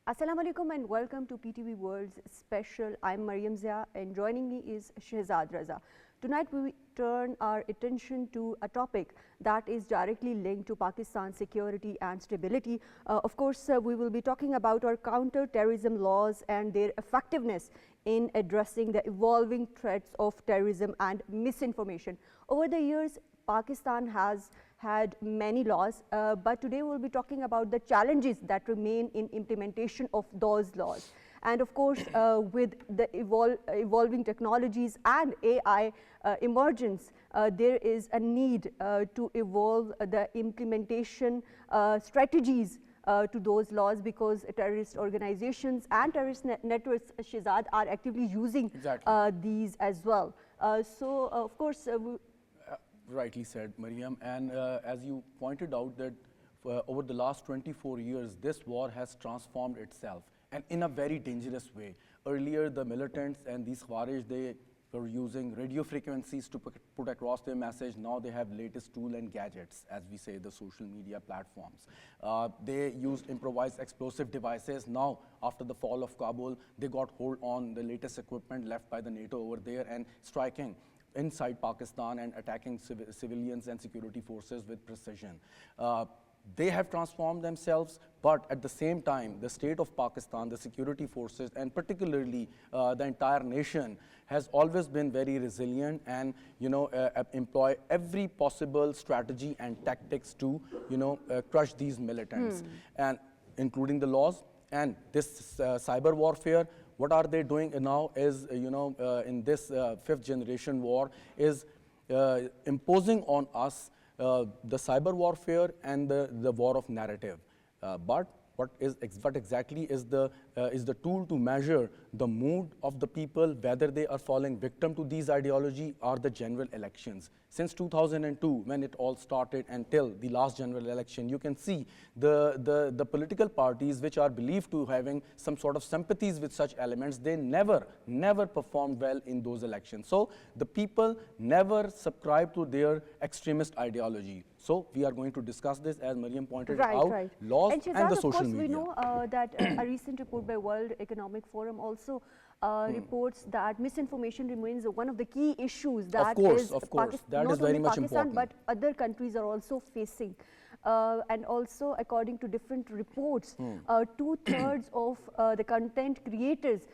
Assalamu alaikum and welcome to PTV World's special. I'm Maryam and joining me is Shehzad Raza. Tonight we turn our attention to a topic that is directly linked to Pakistan's security and stability. Of course, we will be talking about our counter-terrorism laws and their effectiveness in addressing the evolving threats of terrorism and misinformation. Over the years, Pakistan has had many laws, but today we'll be talking about the challenges that remain in implementation of those laws. And of course, with the evolving technologies and AI emergence, there is a need to evolve the implementation strategies to those laws, because terrorist organizations and terrorist networks, Shehzad, are actively using these as well. Of course, rightly said, Maryam. And as you pointed out that over the last 24 years, this war has transformed itself, and in a very dangerous way. Earlier, the militants and these Khawarij, they were using radio frequencies to put across their message. Now they have latest tool and gadgets, as we say, the social media platforms. They used improvised explosive devices. Now, after the fall of Kabul, they got hold on the latest equipment left by the NATO over there and striking inside Pakistan and attacking civilians and security forces with precision. They have transformed themselves, but at the same time, the state of Pakistan, the security forces, and particularly the entire nation has always been very resilient and, employ every possible strategy and tactics to, crush these militants, and including the laws. And this cyber warfare, what are they doing now is, in this fifth generation war, is imposing on us the cyber warfare and the war of narrative. But what exactly is the tool to measure the mood of the people, whether they are falling victim to these ideology, are the general elections. Since 2002, when it all started, until the last general election, you can see the political parties which are believed to having some sort of sympathies with such elements, they never performed well in those elections. So the people never subscribe to their extremist ideology. So we are going to discuss this, as Maryam pointed out, laws and the social media. We know that a recent report by World Economic Forum also reports that misinformation remains one of the key issues that that is very much important, but other countries are also facing. And also, according to different reports, 2/3 of the content creators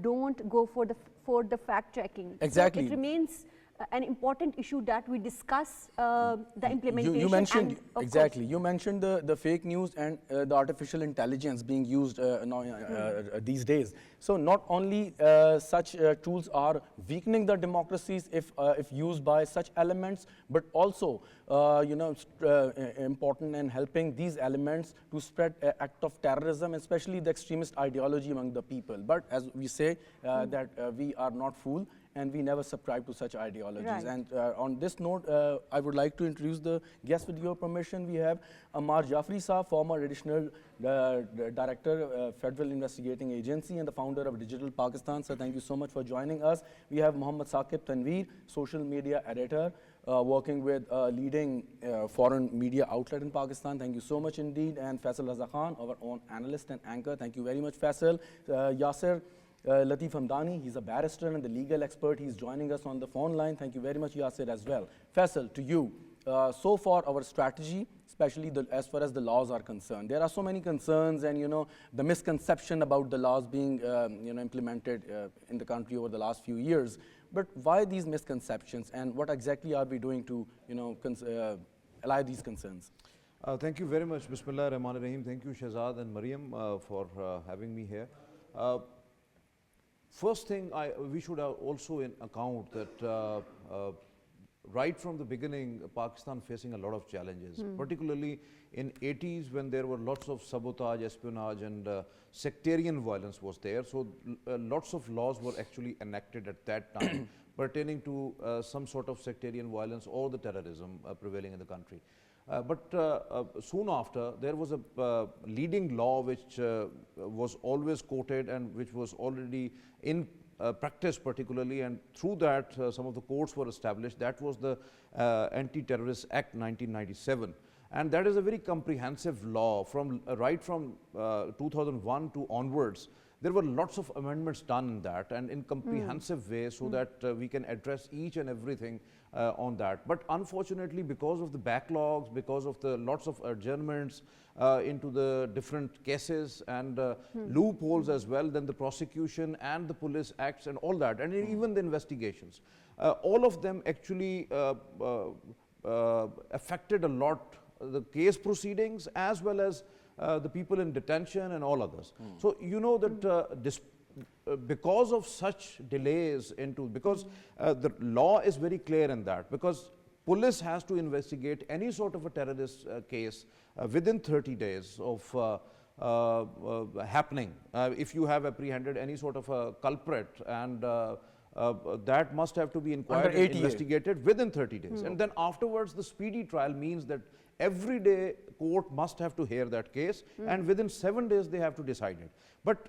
don't go for the fact checking. Exactly. So it remains an important issue that we discuss the implementation. You mentioned exactly. You mentioned the fake news and the artificial intelligence being used these days. So not only such tools are weakening the democracies if used by such elements, but also important in helping these elements to spread act of terrorism, especially the extremist ideology among the people. But as we say that we are not fooled, and we never subscribe to such ideologies. Right. And on this note, I would like to introduce the guest. With your permission, we have Ammar Jafri Saab, former additional director, Federal Investigating Agency, and the founder of Digital Pakistan. So thank you so much for joining us. We have Mohammed Saqib Tanvir, social media editor, working with a leading foreign media outlet in Pakistan. Thank you so much indeed. And Faisal Raza Khan, our own analyst and anchor. Thank you very much, Faisal. Yasser Latif Hamdani, he's a barrister and the legal expert. He's joining us on the phone line. Thank you very much, Yasser, as well. Faisal, to you. So far, our strategy, especially as far as the laws are concerned, there are so many concerns and, the misconception about the laws being, implemented in the country over the last few years. But why these misconceptions, and what exactly are we doing to, allay these concerns? Thank you very much. Bismillah ar-Rahman ar-Rahim. Thank you, Shehzad and Maryam, for having me here. First thing, we should also account that right from the beginning, Pakistan facing a lot of challenges, particularly in 80s when there were lots of sabotage, espionage and sectarian violence was there. So lots of laws were actually enacted at that time pertaining to some sort of sectarian violence or the terrorism prevailing in the country. But soon after, there was a leading law which was always quoted and which was already in practice particularly, and through that some of the courts were established. That was the Anti-Terrorist Act 1997. And that is a very comprehensive law from right from 2001 to onwards. There were lots of amendments done in that and in comprehensive way so that we can address each and everything on that. But unfortunately, because of the backlogs, because of the lots of adjournments into the different cases and loopholes as well, then the prosecution and the police acts and all that, and even the investigations, all of them actually affected a lot the case proceedings as well as the people in detention and all others. So you know that because of such delays because the law is very clear in that, because police has to investigate any sort of a terrorist case within 30 days of happening. If you have apprehended any sort of a culprit, and that must have to be inquired and investigated within 30 days. And then afterwards, the speedy trial means that every day court must have to hear that case, and within 7 days they have to decide it. But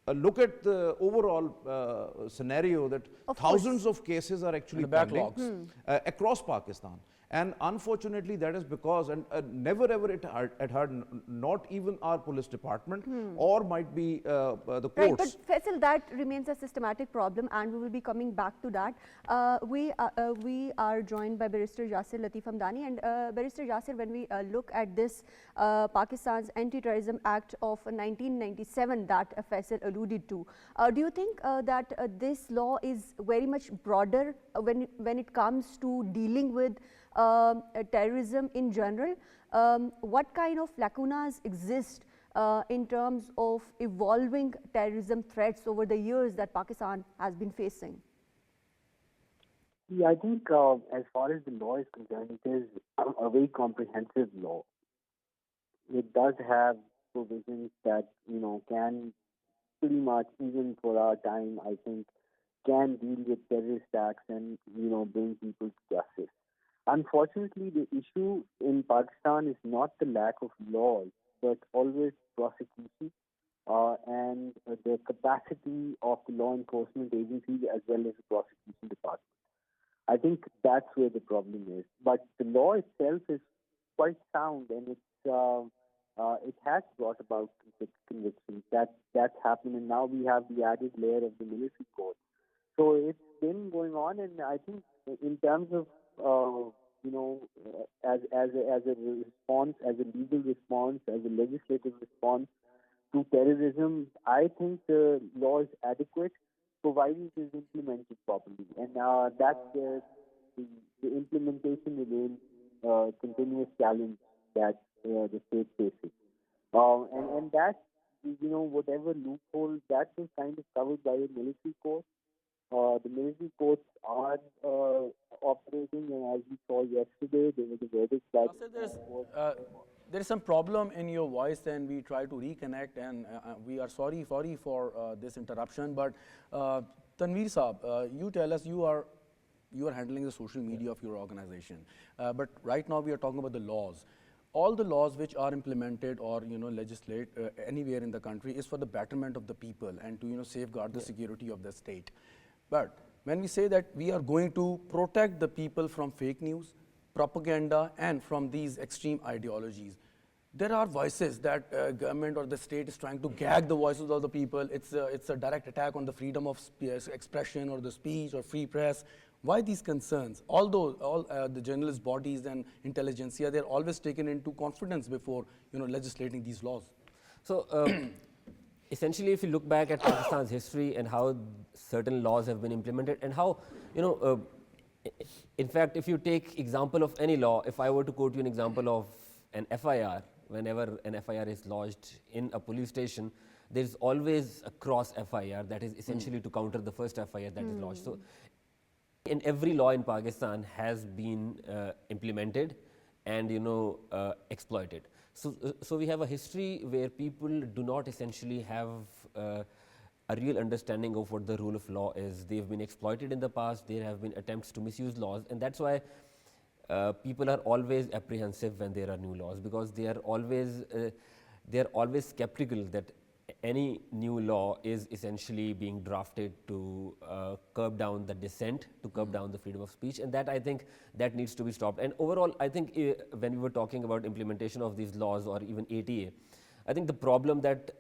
look at the overall scenario that thousands of cases are actually pending across Pakistan. And unfortunately, that is because, and never ever it had not even our police department or might be the courts. Right, but Faisal, that remains a systematic problem, and we will be coming back to that. We are joined by Barrister Yasir Latif Hamdani, and Barrister Yasir, when we look at this Pakistan's Anti-Terrorism Act of 1997 that Faisal alluded to, do you think that this law is very much broader when it comes to dealing with terrorism in general? What kind of lacunas exist in terms of evolving terrorism threats over the years that Pakistan has been facing? Yeah, I think as far as the law is concerned, it is a very comprehensive law. It does have provisions that, can pretty much, even for our time, I think, can deal with terrorist acts and, bring people to justice. Unfortunately, the issue in Pakistan is not the lack of laws, but always prosecution and the capacity of the law enforcement agencies as well as the prosecution department. I think that's where the problem is. But the law itself is quite sound, and it has brought about convictions. That's happened, and now we have the added layer of the military code. So it's been going on, and I think in terms of as a response, as a legal response, as a legislative response to terrorism, I think the law is adequate, provided it is implemented properly. And that's the implementation remains a continuous challenge that the state faces. And that, whatever loophole, that was kind of covered by the military court. The military courts are operating, and as we saw yesterday, there was a verdict that... There is some problem in your voice, and we try to reconnect, and we are sorry for this interruption. But Tanvir Saab, you tell us you are handling the social media of your organization. But right now we are talking about the laws. All the laws which are implemented or legislate anywhere in the country is for the betterment of the people and to safeguard the security of the state. But when we say that we are going to protect the people from fake news, propaganda, and from these extreme ideologies, there are voices that government or the state is trying to gag the voices of the people. It's a direct attack on the freedom of expression or the speech or free press. Why these concerns? Although all the journalist bodies and intelligentsia, they're always taken into confidence before legislating these laws. So essentially, if you look back at Pakistan's history and how certain laws have been implemented, and how in fact, if you take example of any law, if I were to quote you an example of an FIR, whenever an FIR is lodged in a police station, there is always a cross FIR that is essentially to counter the first FIR that is lodged. So, in every law in Pakistan has been implemented and exploited. So we have a history where people do not essentially have a real understanding of what the rule of law is. They've been exploited in the past. There have been attempts to misuse laws, and that's why people are always apprehensive when there are new laws, because they are always skeptical that any new law is essentially being drafted to curb down the dissent, to curb down the freedom of speech, and that I think that needs to be stopped. And overall, I think when we were talking about implementation of these laws or even ATA, I think the problem that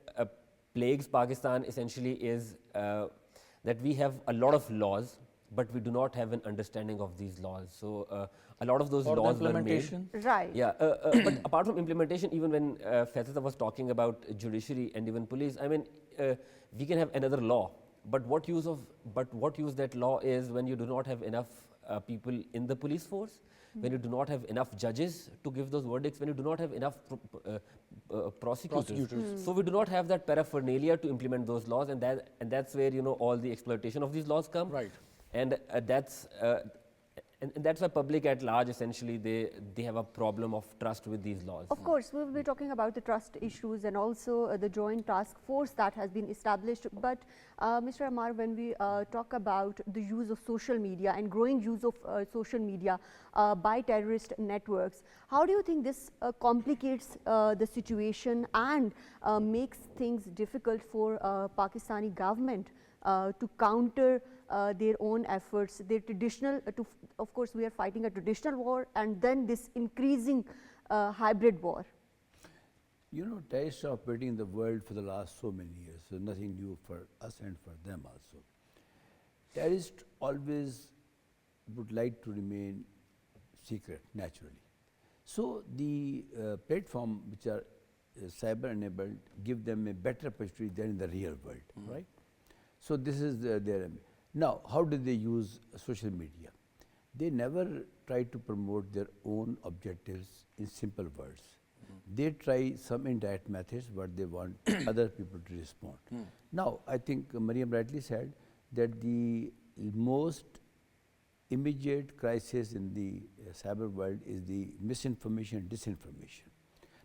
plagues Pakistan essentially is that we have a lot of laws, but we do not have an understanding of these laws. So a lot of those Or the laws were made. implementation? Right. Yeah, but apart from implementation, even when Faisal was talking about judiciary and even police, I mean, we can have another law, but what use that law is when you do not have enough people in the police force, when you do not have enough judges to give those verdicts, when you do not have enough prosecutors. So we do not have that paraphernalia to implement those laws, and that's where all the exploitation of these laws come. Right. And that's why public at large essentially they have a problem of trust with these laws. Of course, we will be talking about the trust issues and also the joint task force that has been established. But Mr. Ammar, when we talk about the use of social media and growing use of social media by terrorist networks, how do you think this complicates the situation and makes things difficult for Pakistani government to counter their own efforts, their traditional, of course we are fighting a traditional war and then this increasing hybrid war? You know, terrorists are operating in the world for the last so many years, so nothing new for us and for them also. Terrorists always would like to remain secret, naturally. So the platform which are cyber enabled give them a better opportunity than in the real world, right? So this is their. Now, how do they use social media? They never try to promote their own objectives in simple words. They try some indirect methods what they want other people to respond. Now, I think Maryam rightly said that the most immediate crisis in the cyber world is the misinformation and disinformation.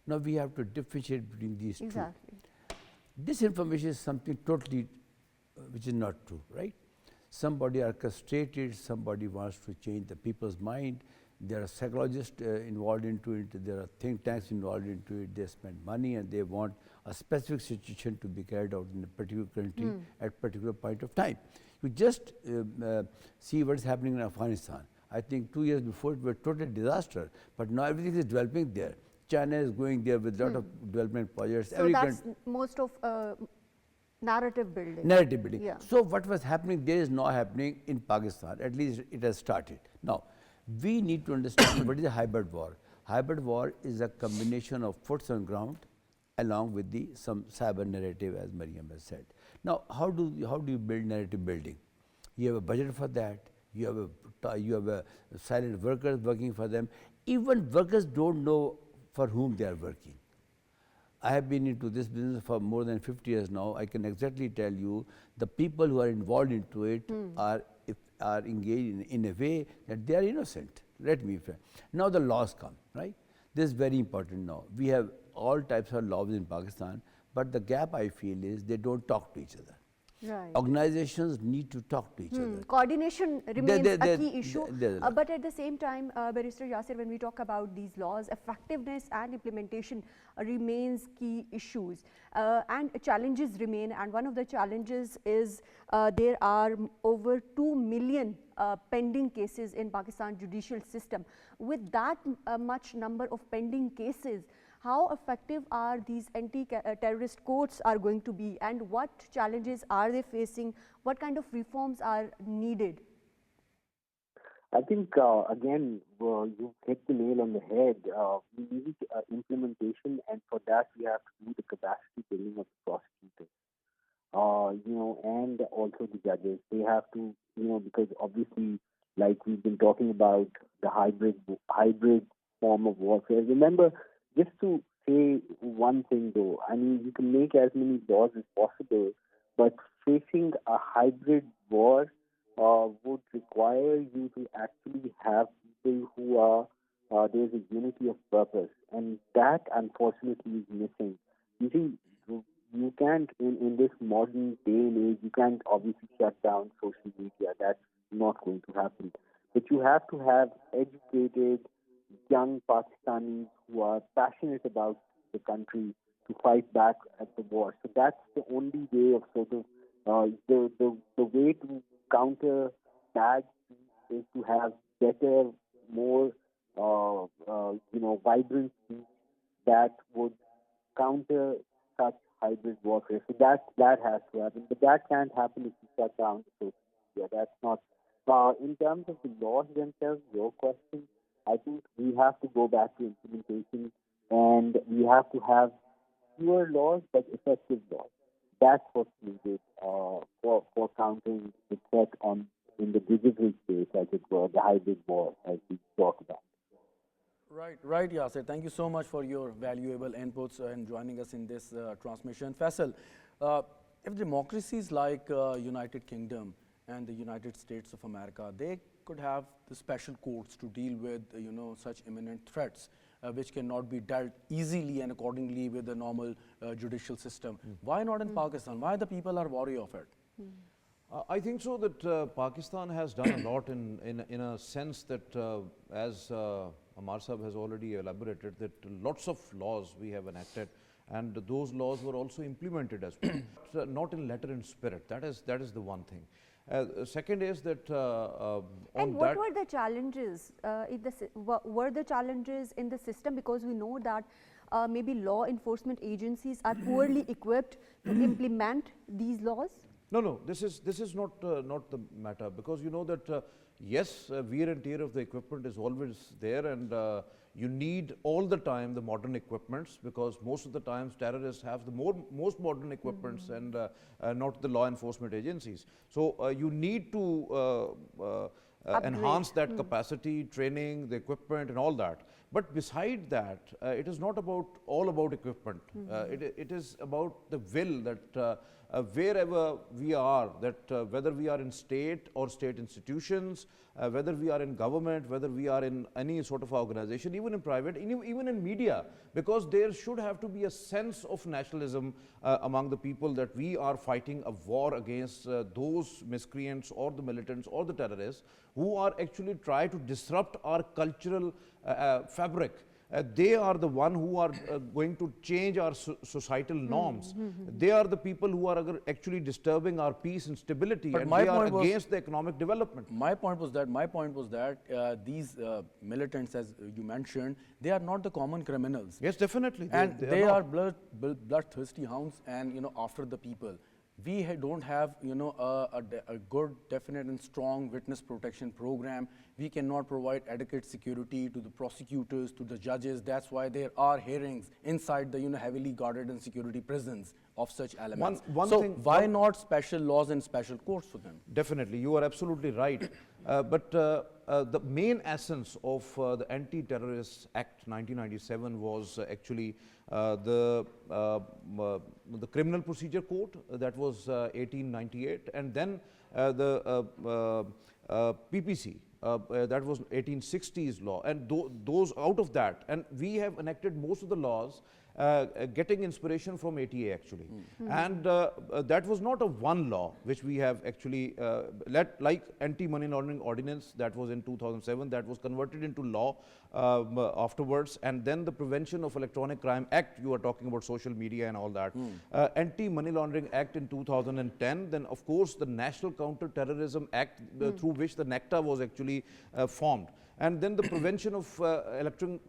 Now, we have to differentiate between these Exactly. two. Disinformation is something totally which is not true, right? Somebody orchestrated, somebody wants to change the people's mind. There are psychologists involved into it, there are think tanks involved into it, they spend money and they want a specific situation to be carried out in a particular country at a particular point of time. You just see what's happening in Afghanistan. I think 2 years before it was a total disaster, but now everything is developing there. China is going there with a lot of development projects. So that's most of narrative building. Narrative building. Yeah. So what was happening there is now happening in Pakistan. At least it has started. Now, we need to understand what is a hybrid war. Hybrid war is a combination of foots on ground along with some cyber narrative, as Maryam has said. Now, how do you build narrative building? You have a budget for that. You have a silent workers working for them. Even workers don't know for whom they are working. I have been into this business for more than 50 years now. I can exactly tell you the people who are involved into it are engaged in a way that they are innocent. Let me say. Now the laws come, right? This is very important now. We have all types of laws in Pakistan, but the gap I feel is they don't talk to each other. Right. Organizations need to talk to each other. Coordination remains a key issue, there- but at the same time, Barrister Yasir, when we talk about these laws, effectiveness and implementation remains key issues, and challenges remain. And one of the challenges is there are over 2 million pending cases in Pakistan judicial system. With that much number of pending cases, how effective are these anti-terrorist courts are going to be, and what challenges are they facing? What kind of reforms are needed? I think, again, you hit the nail on the head. We need implementation, and for that, we have to do the capacity building of the prosecutors, and also the judges. They have to, because obviously, like we've been talking about, the hybrid form of warfare. Remember, just to say one thing though, I mean, you can make as many laws as possible, but facing a hybrid war would require you to actually have people who are, there's a unity of purpose, and that unfortunately is missing. You see, you can't, in this modern day and age, you can't obviously shut down social media. That's not going to happen. But you have to have educated young Pakistanis who are passionate about the country to fight back at the war. So that's the only way of sort of the way to counter bad speech is to have better, more vibrant speech that would counter such hybrid warfare. So that has to happen, but that can't happen if you shut down the social media. That's not. In terms of the laws themselves, your question, I think we have to go back to implementation, and we have to have fewer laws but effective laws. That's what's needed for countering the threat in the digital space, as it were, the hybrid war, as we talk about. Right, Yasir. Thank you so much for your valuable inputs and joining us in this transmission. Faisal, if democracies like United Kingdom and the United States of America, they could have the special courts to deal with, such imminent threats, which cannot be dealt easily and accordingly with the normal judicial system. Why not in Pakistan? Why the people are wary of it? I think so that Pakistan has done a lot in a sense that, as Ammar Sahib has already elaborated, that lots of laws we have enacted, and those laws were also implemented as well. So not in letter and spirit. That is the one thing. Second is that and what were the challenges? Were the challenges in the system? Because we know that maybe law enforcement agencies are poorly equipped to implement these laws. No. This is not the matter, because you know that yes, wear and tear of the equipment is always there, and you need all the time the modern equipments, because most of the times terrorists have the most modern equipments and not the law enforcement agencies. So you need to enhance that capacity, training, the equipment and all that. But beside that, it is not all about equipment. It is about the will that wherever we are, that whether we are in state or state institutions, whether we are in government, whether we are in any sort of organization, even in private, even in media, because there should have to be a sense of nationalism among the people, that we are fighting a war against those miscreants or the militants or the terrorists who are actually trying to disrupt our cultural fabric. They are the one who are going to change our societal norms. They are the people who are actually disturbing our peace and stability, but and they are against the economic development. My point was that these militants, as you mentioned, they are not the common criminals. Yes, definitely. And they are bloodthirsty hounds, and after the people. We don't have a good, definite and strong witness protection program. We cannot provide adequate security to the prosecutors, to the judges. That's why there are hearings inside the heavily guarded and security prisons of such elements. Why not special laws and special courts for them? Definitely, you are absolutely right. But the main essence of the Anti-Terrorist Act 1997 was actually the Criminal Procedure Code, that was 1898, and then the PPC, that was 1860s law, and those out of that, and we have enacted most of the laws getting inspiration from ATA actually. And that was not a one law which we have actually like anti-money laundering ordinance, that was in 2007, that was converted into law afterwards, and then the Prevention of Electronic Crime Act, you are talking about social media and all that, Anti-Money Laundering Act in 2010, then of course the National Counter-Terrorism Act through which the NECTA was actually formed. And then the Prevention of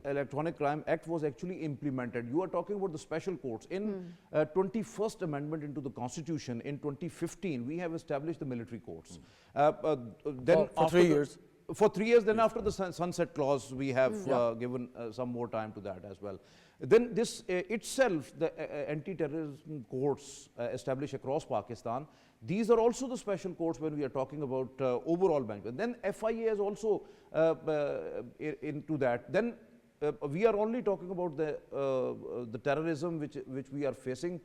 Electronic Crime Act was actually implemented. You are talking about the special courts. In 21st Amendment into the Constitution in 2015, we have established the military courts. Then for 3 years. For 3 years, then after the sunset clause, we have given some more time to that as well. Then this itself, the anti-terrorism courts established across Pakistan, these are also the special courts when we are talking about overall banking. Then FIA is also into that. Then we are only talking about the terrorism which we are facing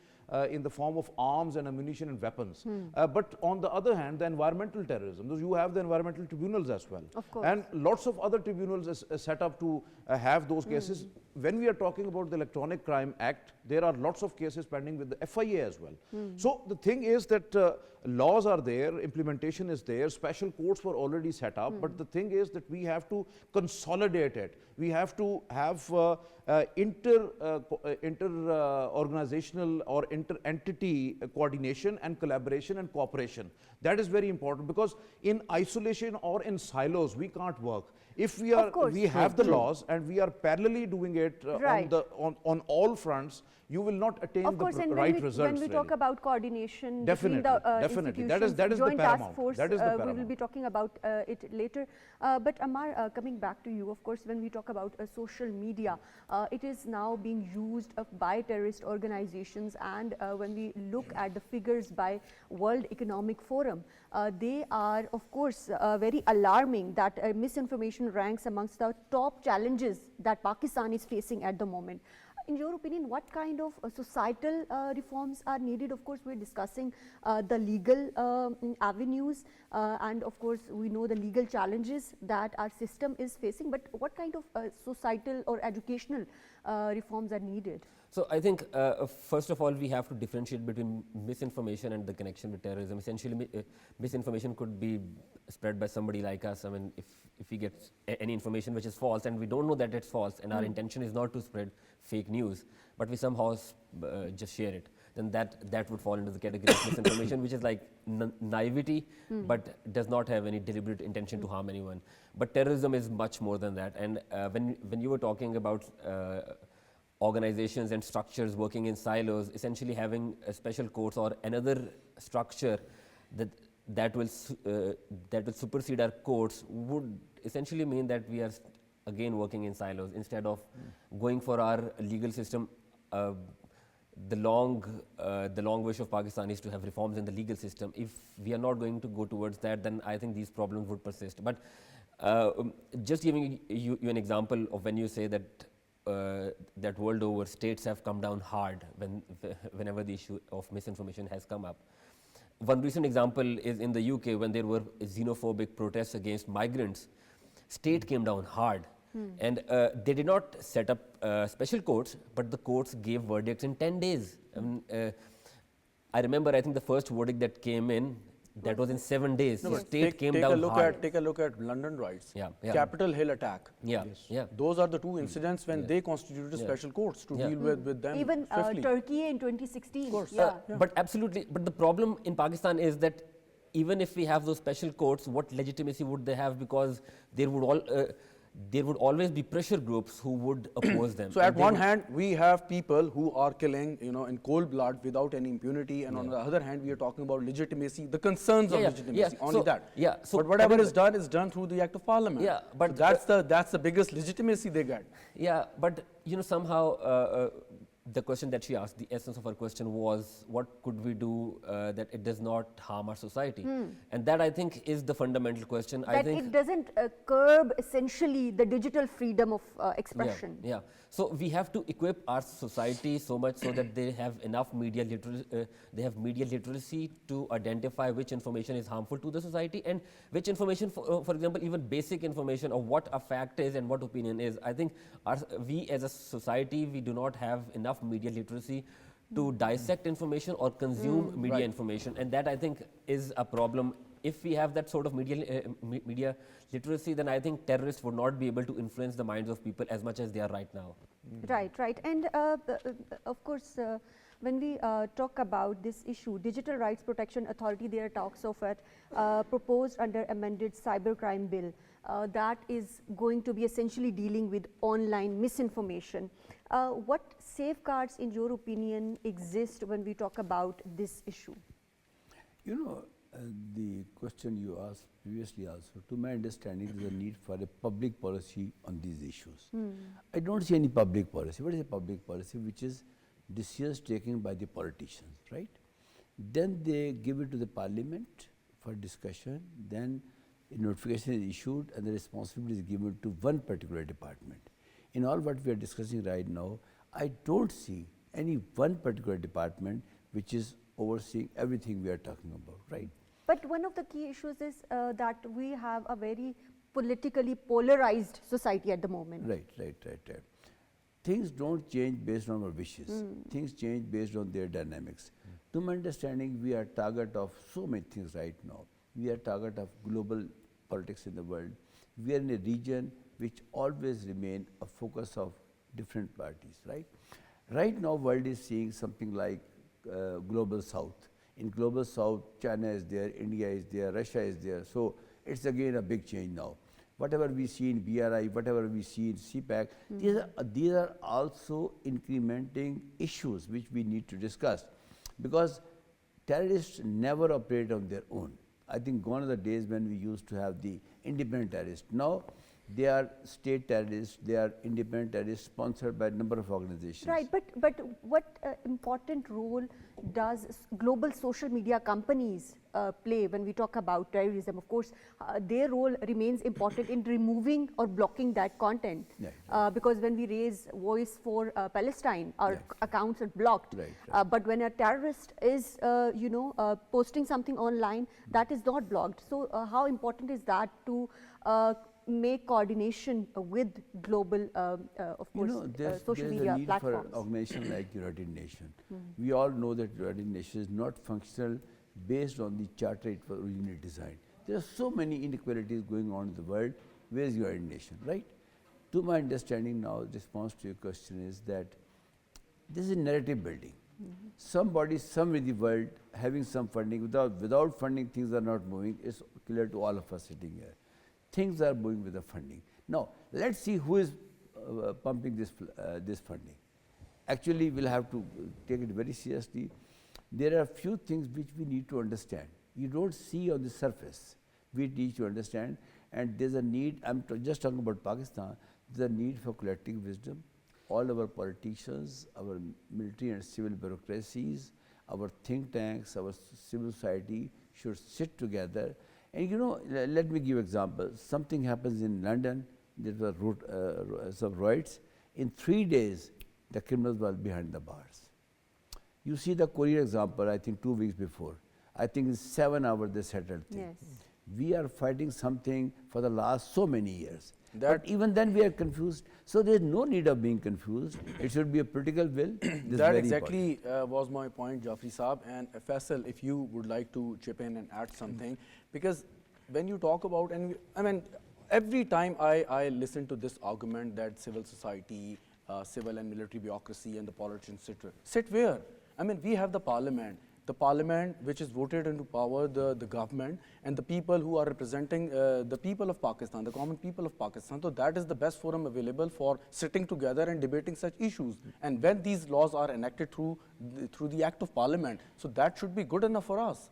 in the form of arms and ammunition and weapons. But on the other hand, the environmental terrorism, you have the environmental tribunals as well. Of course. And lots of other tribunals is set up to have those cases. when we are talking about the Electronic Crime Act, there are lots of cases pending with the FIA as well. So the thing is that laws are there, implementation is there, special courts were already set up, but the thing is that we have to consolidate it. We have to have inter-organizational or inter-entity coordination and collaboration and cooperation. That is very important, because in isolation or in silos, we can't work. If we are, we have the laws and we are parallelly doing it on all fronts, you will not attain the right results. When we talk about coordination definitely, between the definitely, institutions, that is joint the task paramount. force, That is the we paramount. will be talking about it later. But Ammar, coming back to you, of course, when we talk about social media, it is now being used by terrorist organizations, and when we look at the figures by World Economic Forum, they are, of course, very alarming that misinformation ranks amongst the top challenges that Pakistan is facing at the moment. In your opinion, what kind of societal reforms are needed? Of course, we're discussing the legal avenues, and of course, we know the legal challenges that our system is facing, but what kind of societal or educational reforms are needed? So I think, first of all, we have to differentiate between misinformation and the connection with terrorism. Essentially, misinformation could be spread by somebody like us. I mean, if we get any information which is false and we don't know that it's false, and our intention is not to spread fake news, but we somehow just share it, then that would fall into the category of misinformation, which is like naivety, but does not have any deliberate intention to harm anyone. But terrorism is much more than that. And when you were talking about organizations and structures working in silos, essentially having a special courts or another structure that will supersede our courts would essentially mean that we are again working in silos instead of going for our legal system. The long wish of Pakistan is to have reforms in the legal system. If we are not going to go towards that, then I think these problems would persist. But just giving you an example of when you say that that world over states have come down hard whenever the issue of misinformation has come up. One recent example is in the UK, when there were xenophobic protests against migrants. State came down hard, and they did not set up special courts, but the courts gave verdicts in 10 days. I remember, I think the first verdict that came in, that was in 7 days. No, The state came down hard. Take a look at London riots, Yeah. Capitol Hill attack. Yeah. Those are the two incidents when they constituted special courts to deal with them Even swiftly. Turkey in 2016. Of course. But absolutely, but the problem in Pakistan is that even if we have those special courts, what legitimacy would they have? Because there would always be pressure groups who would oppose them. So at one hand, we have people who are killing, in cold blood without any impunity, and on the other hand, we are talking about legitimacy, the concerns of legitimacy, only that. So but whatever is done through the Act of Parliament. Yeah, but so that's the biggest legitimacy they get. Yeah, but somehow the question that she asked, the essence of her question was, what could we do that it does not harm our society? And that, I think, is the fundamental question. That I think it doesn't curb essentially the digital freedom of expression. Yeah. So we have to equip our society so much so that they have enough media literacy to identify which information is harmful to the society and which information, for example, even basic information of what a fact is and what opinion is. I think we as a society, we do not have enough media literacy to dissect information or consume media information, and that, I think, is a problem. If we have that sort of media literacy, then I think terrorists would not be able to influence the minds of people as much as they are right now. Right. And of course, when we talk about this issue, Digital Rights Protection Authority, there are talks of it proposed under amended cybercrime bill that is going to be essentially dealing with online misinformation. What safeguards, in your opinion, exist when we talk about this issue? The question you asked previously also, to my understanding, there is a need for a public policy on these issues. I don't see any public policy. What is a public policy? Which is decisions taken by the politicians, right? Then they give it to the parliament for discussion, then a notification is issued and the responsibility is given to one particular department. In all what we are discussing right now, I don't see any one particular department which is overseeing everything we are talking about, right? But one of the key issues is that we have a very politically polarized society at the moment. Right. things don't change based on our wishes. Things change based on their dynamics. To my understanding, we are target of so many things right now. We are target of global politics in the world. We are in a region which always remain a focus of different parties, right? Right now, world is seeing something like global south. In global south, China is there, India is there, Russia is there. So it's again a big change now. Whatever we see in BRI, whatever we see in CPAC, these are also incrementing issues which we need to discuss, because terrorists never operate on their own. I think gone are the days when we used to have the independent terrorists. Now they are state terrorists, they are independent terrorists sponsored by a number of organizations. Right, but what important role does global social media companies play when we talk about terrorism? Of course, their role remains important in removing or blocking that content. Right. Because when we raise voice for Palestine, our accounts are blocked. Right. But when a terrorist is, posting something online, that is not blocked. So how important is that to make coordination with global, of course, social media a need platforms? for organization like United Nations. We all know that United Nations is not functional based on the charter it was originally designed. There are so many inequalities going on in the world. Where is United Nations, right? To my understanding now, the response to your question is that this is narrative building. Somebody, somewhere in the world, having some funding. Without funding, things are not moving. It's clear to all of us sitting here. Things are moving with the funding. Now, let's see who is pumping this funding. Actually, we'll have to take it very seriously. There are a few things which we need to understand. You don't see on the surface. We need to understand, and there's a need. I'm just talking about Pakistan. There's a need for collective wisdom. All our politicians, our military and civil bureaucracies, our think tanks, our civil society should sit together. And let me give example. Something happens in London, there were some riots. In 3 days, the criminals were behind the bars. You see the Korea example, I think 2 weeks before. I think in 7 hours they settled things. Yes. We are fighting something for the last so many years. But even then we are confused. So there is no need of being confused. It should be a political will. That exactly was my point, Jafri Saab. And Faisal, if you would like to chip in and add something, because when you talk about, every time I listen to this argument that civil society, civil and military bureaucracy and the politicians sit where? We have the parliament which is voted into power, the government, and the people who are representing the people of Pakistan, the common people of Pakistan. So that is the best forum available for sitting together and debating such issues. And when these laws are enacted through the act of parliament, so that should be good enough for us.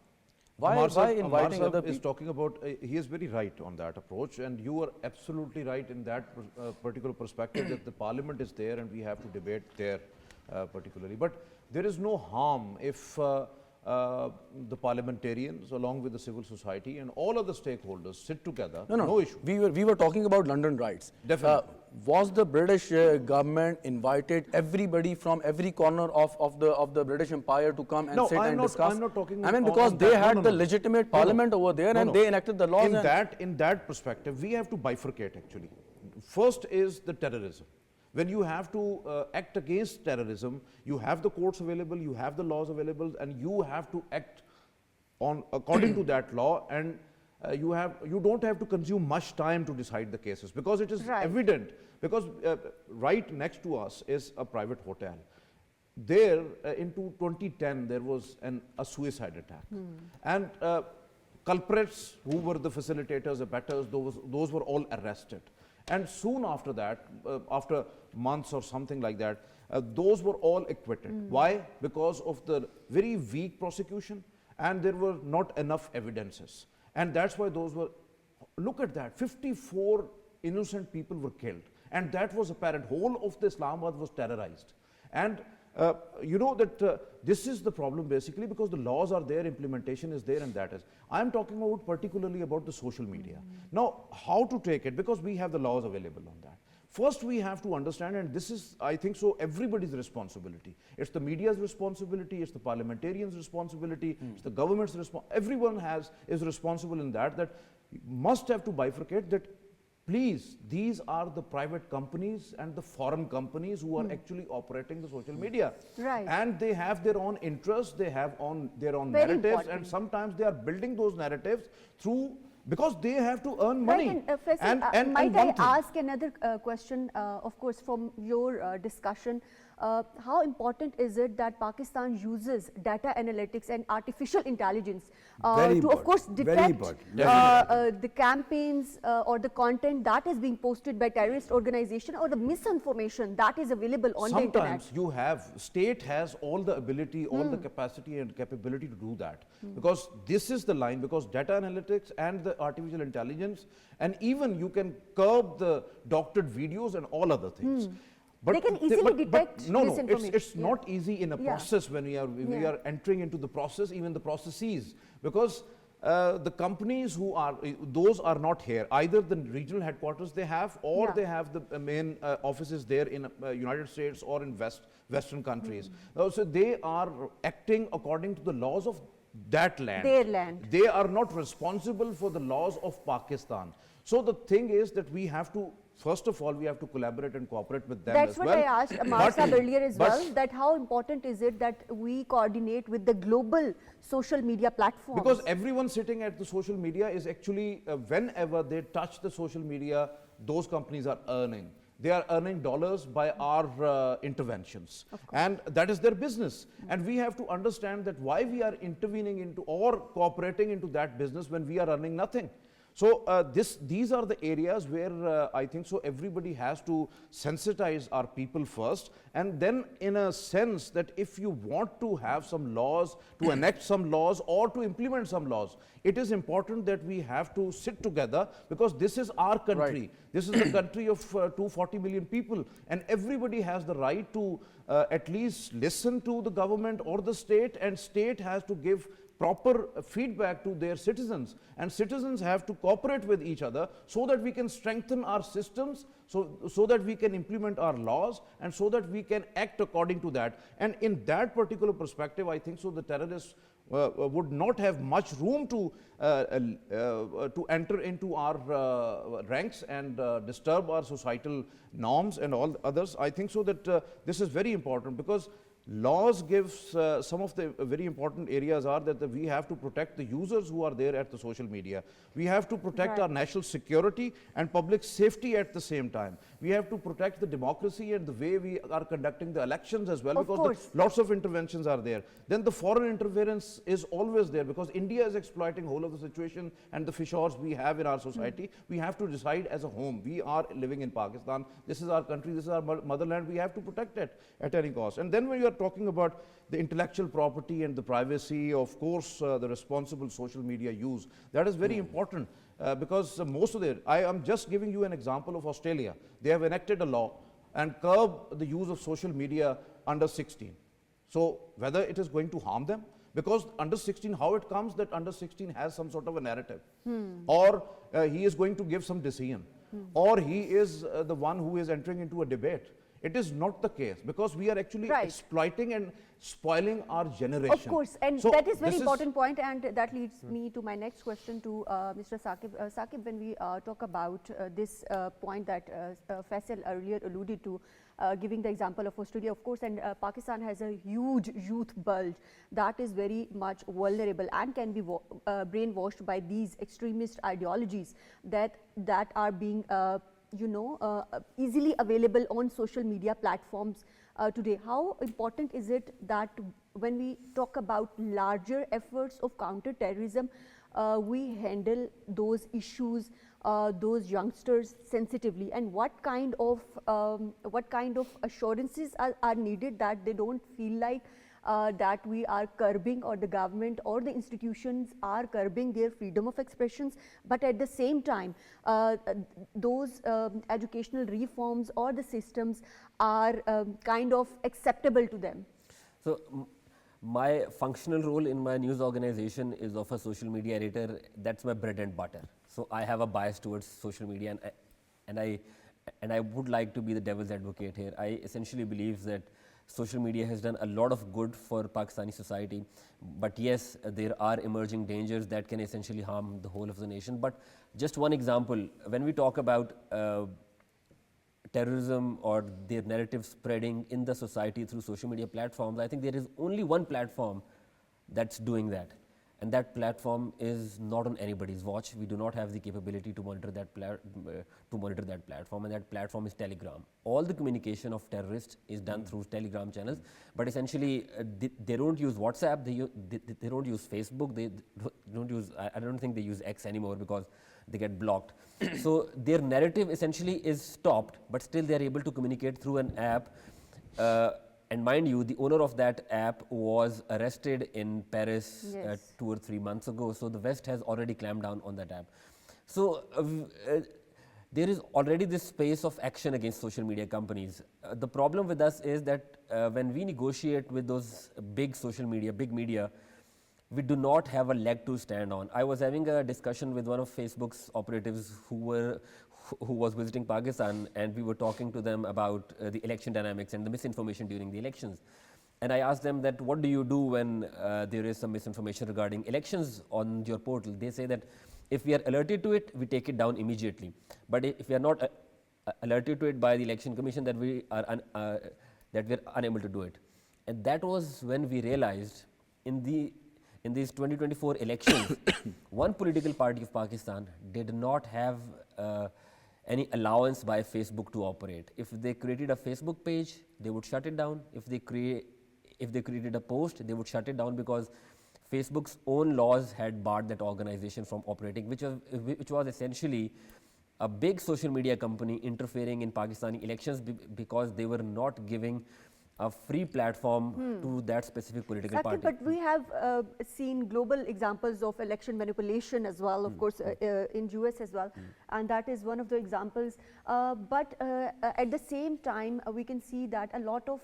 Why inviting other people? Is talking about, he is very right on that approach, and you are absolutely right in that particular perspective that the parliament is there and we have to debate there particularly. But there is no harm if the parliamentarians along with the civil society and all other stakeholders sit together. No issue. We were talking about London riots. Definitely. Was the British government invited everybody from every corner of the British Empire to come and sit and discuss? I'm not talking. Because they had the legitimate parliament over there and they enacted the laws. In that perspective, we have to bifurcate actually. First is the terrorism. When you have to act against terrorism, you have the courts available, you have the laws available, and you have to act according to that law, and you don't have to consume much time to decide the cases, because it is evident. Because right next to us is a private hotel. There, into 2010, there was a suicide attack, and culprits who were the facilitators, abettors, those were all arrested. And soon after that, after months or something like that, those were all acquitted. Why? Because of the very weak prosecution, and there were not enough evidences. And that's why those were, look at that, 54 innocent people were killed. And that was apparent. Whole of the Islamabad was terrorized. And you know that this is the problem basically, because the laws are there, implementation is there, and that is. I'm talking about particularly about the social media. Now, how to take it? Because we have the laws available on that. First, we have to understand, and this is, I think so, everybody's responsibility. It's the media's responsibility, it's the parliamentarians' responsibility, it's the government's responsibility. Everyone is responsible in that you must have to bifurcate that please, these are the private companies and the foreign companies who are actually operating the social media. Right. And they have their own interests, they have their own Very narratives, important. and sometimes they are building those narratives through, because they have to earn money. Right, and Faisal, might one I thing- ask another question, of course, from your discussion? How important is it that Pakistan uses data analytics and artificial intelligence Very to, of course, important, very detect important, definitely. the campaigns or the content that is being posted by terrorist organization or the misinformation that is available on the internet? Sometimes you have, state has all the ability, all the capacity and capability to do that. Because this is the line, because data analytics and the artificial intelligence, and even you can curb the doctored videos and all other things. They can easily detect no, misinformation. it's not easy in a Yeah. process when we are entering into the process, even the processes, because the companies who are, those are not here. Either the regional headquarters they have, or Yeah. they have the main offices there in United States or in Western countries. So they are acting according to the laws of that land. Their land. They are not responsible for the laws of Pakistan. So the thing is that we have to, first of all, we have to collaborate and cooperate with them That's as what well. I asked Ammar Sahib earlier as but- well, that how important is it that we coordinate with the global social media platforms? Because everyone sitting at the social media is actually, whenever they touch the social media, those companies are earning. They are earning dollars by our interventions. And that is their business. And we have to understand that why we are intervening into or cooperating into that business when we are earning nothing. So these are the areas where I think so everybody has to sensitize our people first, and then in a sense that if you want to have some laws, to enact some laws or to implement some laws, it is important that we have to sit together, because this is our country. Right. This is a country of 240 million people, and everybody has the right to at least listen to the government or the state, and state has to give proper feedback to their citizens, and citizens have to cooperate with each other so that we can strengthen our systems, so that we can implement our laws, and so that we can act according to that. And in that particular perspective, I think so the terrorists would not have much room to enter into our ranks and disturb our societal norms and all others. I think so that this is very important, because laws gives some of the very important areas are that we have to protect the users who are there at the social media. We have to protect our national security and public safety at the same time. We have to protect the democracy and the way we are conducting the elections as well, Of because course. lots of interventions are there. Then the foreign interference is always there, because India is exploiting whole of the situation and the fissures we have in our society. We have to decide as a home. We are living in Pakistan. This is our country. This is our motherland. We have to protect it at any cost. And then when you are talking about the intellectual property and the privacy, of course, the responsible social media use, that is very important, because most of I am just giving you an example of Australia. They have enacted a law and curb the use of social media under 16. So whether it is going to harm them, because under 16, how it comes that under 16 has some sort of a narrative, or he is going to give some decision, or he is the one who is entering into a debate. It is not the case, because we are actually exploiting and spoiling our generation. Of course, and So that is very this important point, and that leads me to my next question to Mr. Saqib. Saqib, when we talk about this point that Faisal earlier alluded to, giving the example of Australia, of course, and Pakistan has a huge youth bulge that is very much vulnerable and can be brainwashed by these extremist ideologies that are being easily available on social media platforms today. How important is it that when we talk about larger efforts of counter-terrorism, we handle those issues, those youngsters sensitively, and what kind of assurances are needed that they don't feel like that we are curbing, or the government or the institutions are curbing their freedom of expressions, but at the same time those educational reforms or the systems are kind of acceptable to them? So my functional role in my news organization is of a social media editor. That's my bread and butter. So I have a bias towards social media, and I would like to be the devil's advocate here. I essentially believe that social media has done a lot of good for Pakistani society, but yes, there are emerging dangers that can essentially harm the whole of the nation. But just one example, when we talk about terrorism or their narrative spreading in the society through social media platforms, I think there is only one platform that's doing that. And that platform is not on anybody's watch. We do not have the capability to monitor that platform, and that platform is Telegram. All the communication of terrorists is done through Telegram channels, but essentially they don't use WhatsApp, they don't use Facebook, they don't use, I don't think they use X anymore because they get blocked. So their narrative essentially is stopped, but still they are able to communicate through an app. And mind you, the owner of that app was arrested in Paris Yes. 2 or 3 months ago. So the West has already clamped down on that app. So there is already this space of action against social media companies. The problem with us is that when we negotiate with those big social media, big media, we do not have a leg to stand on. I was having a discussion with one of Facebook's operatives who was visiting Pakistan, and we were talking to them about the election dynamics and the misinformation during the elections. And I asked them that, what do you do when there is some misinformation regarding elections on your portal? They say that if we are alerted to it, we take it down immediately. But if we are not alerted to it by the election commission, that we are unable to do it. And that was when we realized in these 2024 elections, one political party of Pakistan did not have any allowance by Facebook to operate. If they created a Facebook page, they would shut it down. If they created a post, they would shut it down because Facebook's own laws had barred that organization from operating, which was essentially a big social media company interfering in Pakistani elections because they were not giving a free platform to that specific political Saqib, party. but we have seen global examples of election manipulation as well, of course, in US as well, and that is one of the examples. But at the same time, we can see that a lot of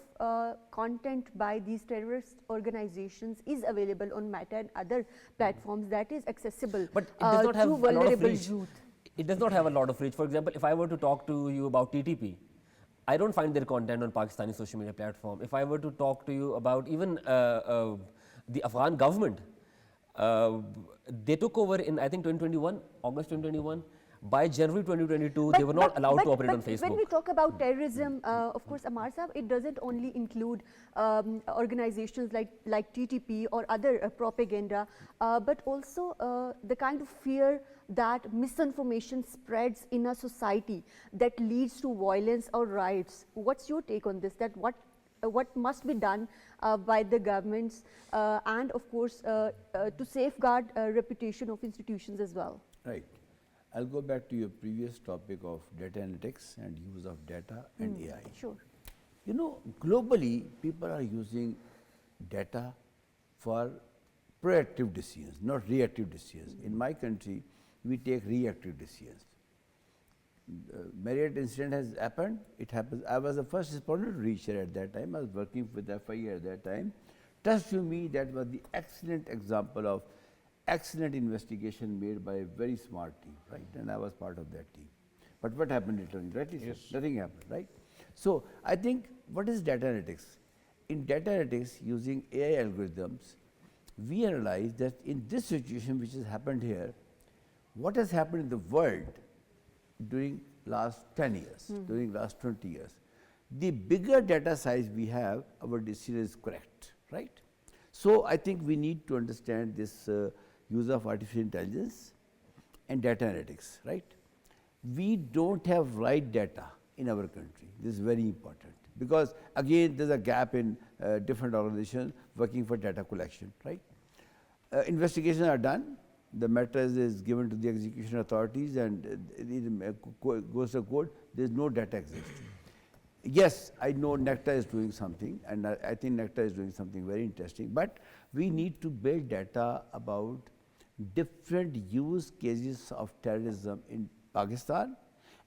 content by these terrorist organizations is available on Meta and other platforms that is accessible But it does not have to a lot of vulnerable reach. youth. It does not have a lot of reach. For example, if I were to talk to you about TTP, I don't find their content on Pakistani social media platform. If I were to talk to you about even the Afghan government, they took over in, I think, 2021, August 2021. By January 2022, they were not allowed to operate on Facebook. When we talk about terrorism, of course, Ammar Sahab, it doesn't only include organizations like TTP or other propaganda, but also the kind of fear that misinformation spreads in a society that leads to violence or riots. What's your take on this? That what must be done by the governments and, of course, to safeguard reputation of institutions as well? Right. I'll go back to your previous topic of data analytics and use of data and AI. Sure. You know, globally, people are using data for proactive decisions, not reactive decisions. In my country, we take reactive decisions. Marriott incident has happened. It happens. I was the first responder to reach here at that time. I was working with FIA at that time. Trust you me, that was the excellent example of excellent investigation made by a very smart team, right? And I was part of that team. But what happened literally, right? Yes. Nothing happened, right? So I think, what is data analytics? In data analytics, using AI algorithms, we analyze that in this situation which has happened here, what has happened in the world during last 10 years, during last 20 years. The bigger data size we have, our decision is correct, right? So I think we need to understand this use of artificial intelligence and data analytics, right? We don't have right data in our country. This is very important because again there's a gap in different organizations working for data collection, right? Investigations are done. The matter is given to the execution authorities and it goes to court. There is no data exists. Yes, I know NECTA is doing something, and I think NECTA is doing something very interesting, but we need to build data about different use cases of terrorism in Pakistan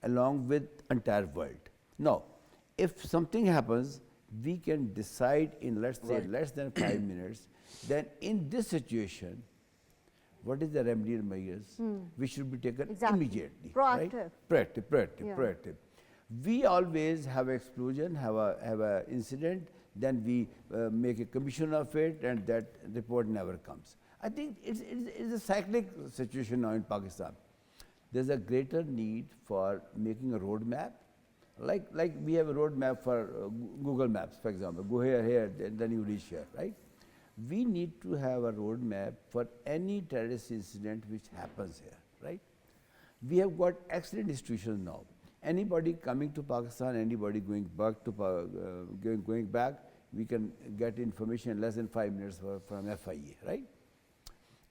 along with entire world. Now, if something happens, we can decide in, let's say, less than 5 minutes, then in this situation, what is the remedial measures which should be taken immediately? Proactive. Right? Proactive. We always have explosion, have a incident, then we make a commission of it, and that report never comes. I think it's a cyclic situation now in Pakistan. There's a greater need for making a roadmap, like we have a roadmap for Google Maps, for example. Go here, then you reach here, right? We need to have a roadmap for any terrorist incident which happens here, right? We have got excellent institutions now. Anybody coming to Pakistan, anybody going back to going back, we can get information in less than 5 minutes from FIA, right?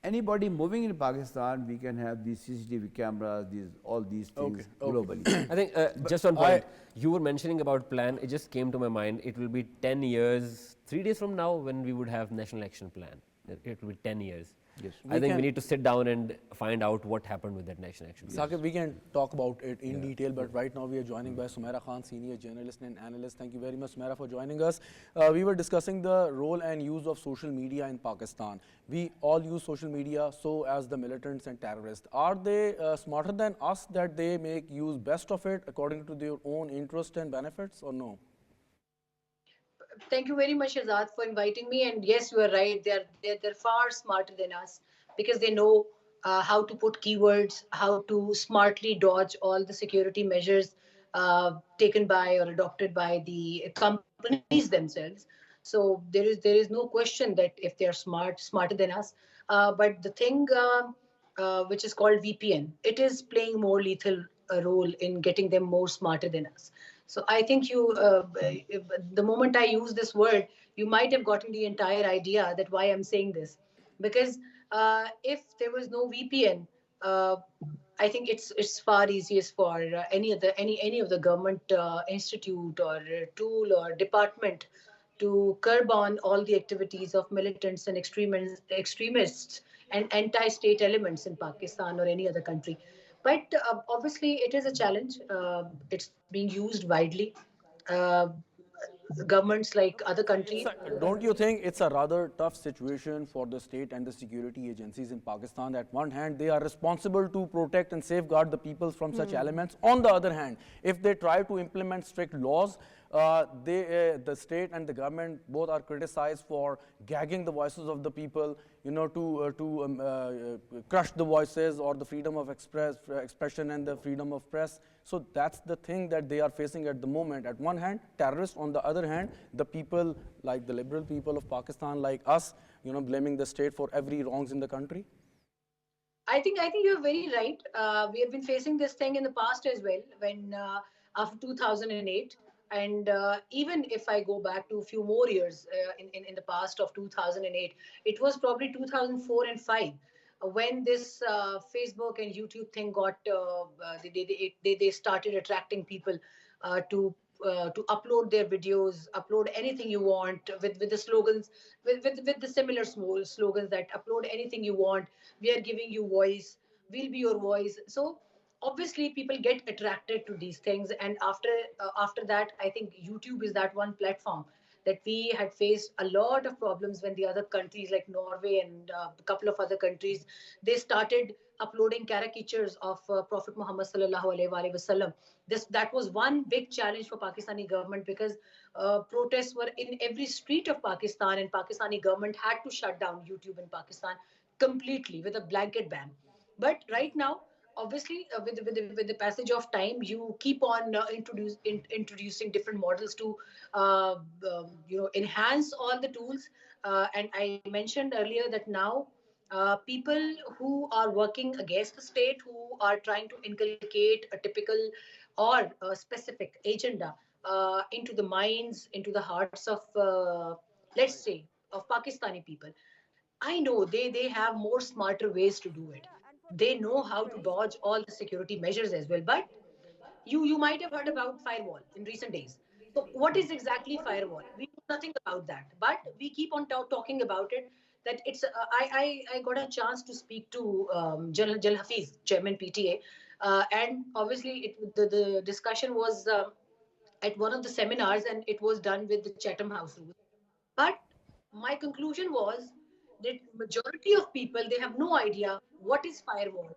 Anybody moving in Pakistan, we can have these CCTV cameras, all these things globally. I think just one point, you were mentioning about plan, it just came to my mind, it will be 10 years, 3 days from now when we would have national action plan. It will be 10 years. Yes. I think we need to sit down and find out what happened with that national action plan. Saqib, we can talk about it in detail, but right now we are joining by Sumaira Khan, senior journalist and analyst. Thank you very much, Sumaira, for joining us. We were discussing the role and use of social media in Pakistan. We all use social media, so as the militants and terrorists. Are they smarter than us that they make use best of it according to their own interest and benefits, or no? Thank you very much, Shehzad, for inviting me. And yes, you are right. They're far smarter than us because they know how to put keywords, how to smartly dodge all the security measures taken by or adopted by the companies themselves. So there is no question that if they are smarter than us. But the thing which is called VPN, it is playing more lethal role in getting them more smarter than us. So I think the moment I use this word, you might have gotten the entire idea that why I'm saying this, because if there was no VPN, I think it's far easiest for any of the government institute or tool or department to curb on all the activities of militants and extremists and anti-state elements in Pakistan or any other country. But obviously, it is a challenge. It's being used widely. Uh, Governments like other countries. Don't you think it's a rather tough situation for the state and the security agencies in Pakistan? At one hand, they are responsible to protect and safeguard the people from such elements. On the other hand, if they try to implement strict laws, the state and the government both are criticized for gagging the voices of the people, to crush the voices or the freedom of expression and the freedom of press. So that's the thing that they are facing at the moment. At one hand, terrorists. On the other hand, the people, like the liberal people of Pakistan, like us, blaming the state for every wrongs in the country. I think you're very right. We have been facing this thing in the past as well. When after 2008, and even if I go back to a few more years in the past of 2008, it was probably 2004 and 5 when this Facebook and YouTube thing got they started attracting people to upload their videos, upload anything you want with the slogans, with the similar small slogans that upload anything you want. We are giving you voice. We'll be your voice. So obviously people get attracted to these things, and after that, I think YouTube is that one platform that we had faced a lot of problems when the other countries like Norway and a couple of other countries, they started uploading caricatures of Prophet Muhammad sallallahu alaihi wasallam. That was one big challenge for Pakistani government, because protests were in every street of Pakistan, and Pakistani government had to shut down YouTube in Pakistan completely with a blanket ban. But right now, obviously, with the passage of time, you keep on introducing different models to enhance all the tools. And I mentioned earlier that now people who are working against the state, who are trying to inculcate a typical or a specific agenda into the minds, into the hearts of, let's say, of Pakistani people. I know they have more smarter ways to do it. They know how to dodge all the security measures as well. But you might have heard about firewall in recent days. So what is exactly firewall? We know nothing about that, but we keep on talking about it. That it's I got a chance to speak to Jal Hafiz, Chairman PTA, and obviously the discussion was at one of the seminars, and it was done with the Chatham House rules. But my conclusion was that majority of people, they have no idea what is firewall.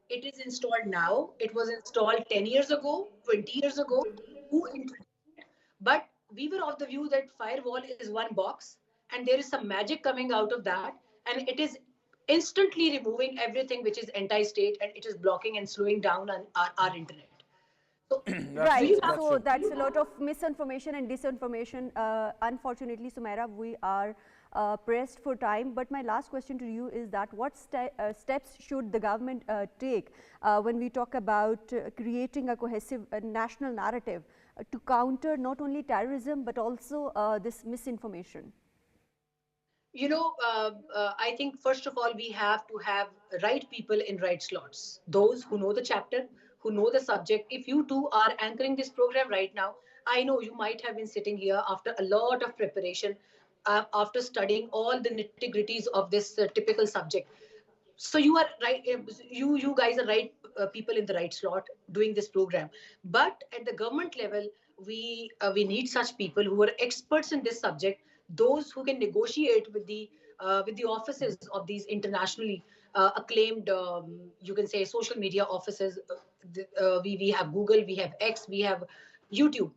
It is installed now. It was installed 10 years ago, 20 years ago. Who introduced it? But we were of the view that firewall is one box and there is some magic coming out of that, and it is instantly removing everything which is anti-state, and it is blocking and slowing down our internet. So Right. we have That's So true. that's a lot of misinformation and disinformation. Unfortunately, Sumaira, we are pressed for time. But my last question to you is that what steps should the government take when we talk about creating a cohesive national narrative to counter not only terrorism but also this misinformation? I think first of all, we have to have right people in right slots. Those who know the chapter, who know the subject. If you two are anchoring this program right now, I know you might have been sitting here after a lot of preparation, after studying all the nitty gritties of this typical subject. So you are right. You guys are right people in the right slot doing this program. But at the government level, we need such people who are experts in this subject, those who can negotiate with the offices of these internationally acclaimed, you can say, social media offices. We have Google, we have X, we have YouTube.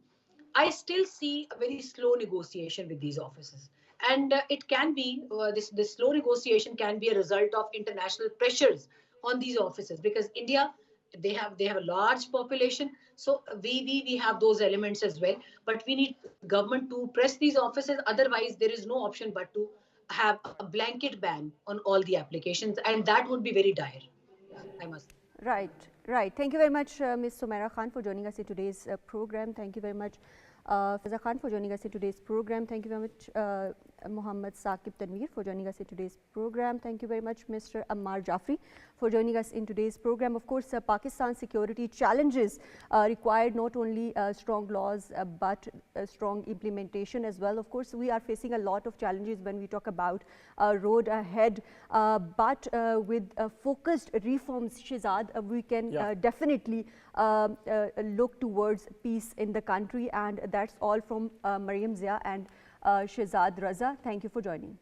I still see a very slow negotiation with these offices, and it can be this slow negotiation can be a result of international pressures on these offices, because India, they have a large population, so we have those elements as well. But we need government to press these offices. Otherwise, there is no option but to have a blanket ban on all the applications, and that would be very dire. I must. Right, right. Thank you very much, Ms. Sumaira Khan, for joining us in today's program. Thank you very much, Faisal Khan, for joining us in today's program. Thank you very much, Muhammad Saqib Tanvir, for joining us in today's program. Thank you very much, Mr. Ammar Jafri, for joining us in today's program. Of course, Pakistan's security challenges required not only strong laws but strong implementation as well. Of course, we are facing a lot of challenges when we talk about road ahead, but with focused reforms, Shehzad, we can definitely look towards peace in the country. And that's all from Maryam Zia and Shehzad Raza. Thank you for joining.